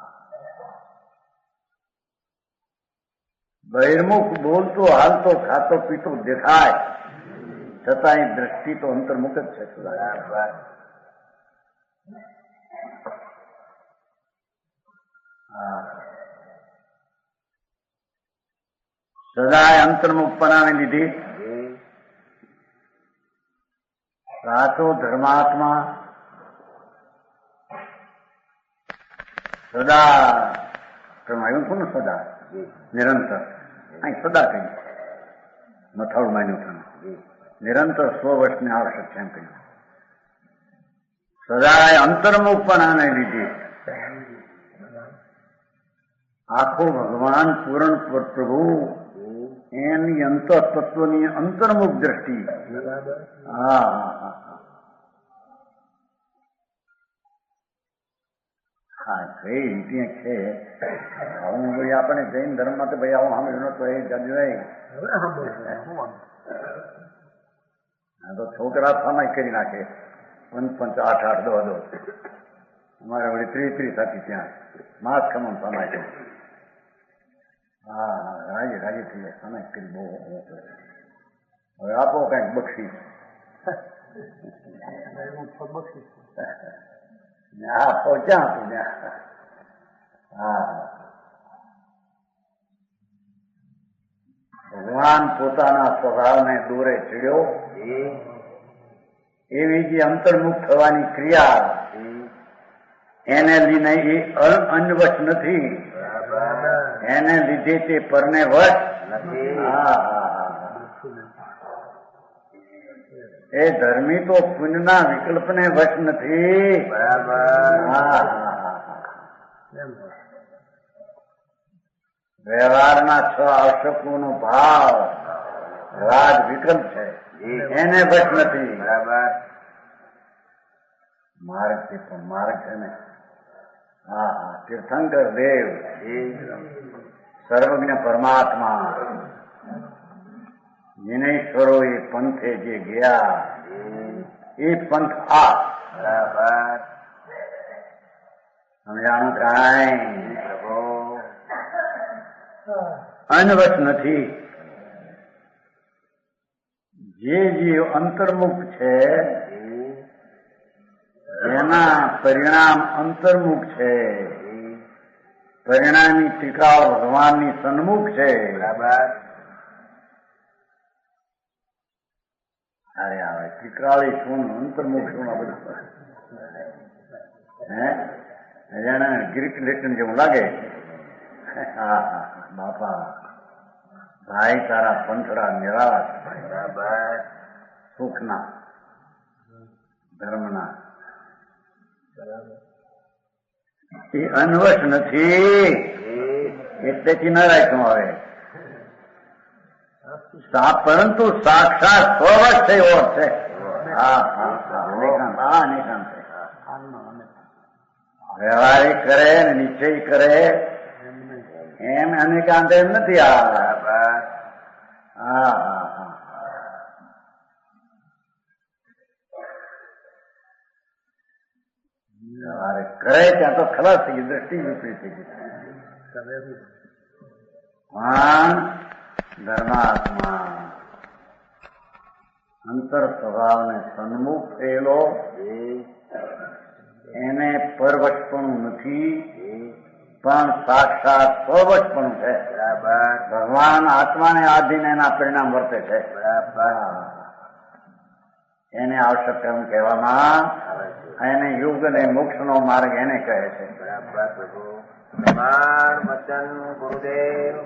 બહિર્મુખ બોલતો, હાલતો, ખાતો, પીતો દેખાય, છતાં દ્રષ્ટિ તો અંતર્મુખ જ છે. બરાબર. સદાય અંતર્મુખપણાને લીધે સાચો ધર્માત્મા સદા આવ્યું છું ને, સદા નિરંતર, અહીં સદા કહ્યું, મથાળું માન્યું થયું, નિરંતર 100 વર્ષને આવશ્યક છે એમ કહ્યું. સદાય અંતર્મુખપણાને લીધે આખો ભગવાન પૂરણ પ્રભુ એની અંતર તત્વની અંતર્મુખ દ્રષ્ટિ. હા હા હા કઈ ત્યાં છે. હું ભાઈ આપણે જૈન ધર્મમાં તો ભાઈ આવું સાંભળ્યું નતો એ જાજુ નહીં. તો છોકરા સામાય કરી નાખે 5 8 8 10 અમારે વળી 30 થતી ત્યાં માસ ખમણ સમાય છે. હા હા રાજી રાજી થઈ જાય સમય કરી બહુ. હવે આપો કઈક બક્ષી. આપો ક્યાં હતું ત્યાં. હા ભગવાન પોતાના સ્વભાવને દોરે ચડ્યો એવી જે અંતર્મુખ થવાની ક્રિયા એને લીધે એ અન્વશ નથી. એને લીધે તે પરને વશ નથી. એ ધર્મી તો પુણ્યના વિકલ્પને વશ નથી. વ્યવહારના 6 આવશ્યકોનો ભાવ રાજ વિકલ્પ છે એને વશ નથી. માર્ગ છે પણ માર્ગ છે ને. હા હા તીર્થંકર દેવ સર્વજ્ઞ પરમાત્મા વિનયશ્વરો એ પંથે જે ગયા એ પંથ આ સમજાણું કાંઈ અનવશ નથી. જે જીવ અંતર્મુખ છે જેના પરિણામ અંતર્મુખ છે પરિણામી ટીકાઓ ભગવાનની સન્મુખ છે. અરે આવે ટીકાળી શું અંતર્મુખ શું આ બધું હે જાણે ગ્રીક લેખન જેવું લાગે. હા હા બાપા ભાઈ તારા પંથડા નિરાશ સુખના ધર્મના એ અનવશ નથી એટલેથી ન રાખ્યું આવે. પરંતુ સાક્ષાત સ્વવશ છે એવો છે. હા હા નિશાંત છે. વ્યવહારિક કરે ને નિશ્ચય કરે એમ અનેકાંત એમ નથી. હા હા હા વ્યવહારિક કરે ત્યાં તો ખલાસ થઈ ગઈ દ્રષ્ટિ વિપરીત થઈ ગઈ. પણ ધર્માત્મા અંતર સ્વભાવને સન્મુખ થયેલો એને પરવશપણું નથી પણ સાક્ષાત સ્વવશપણું છે. ભગવાન આત્માને આધીન એના પરિણામ વર્તે છે. એને આવશ્યક કર્મ કહેવામાં એને યુગ અને મોક્ષ નો માર્ગ એને કહે છે. વચન ગુરુદેવ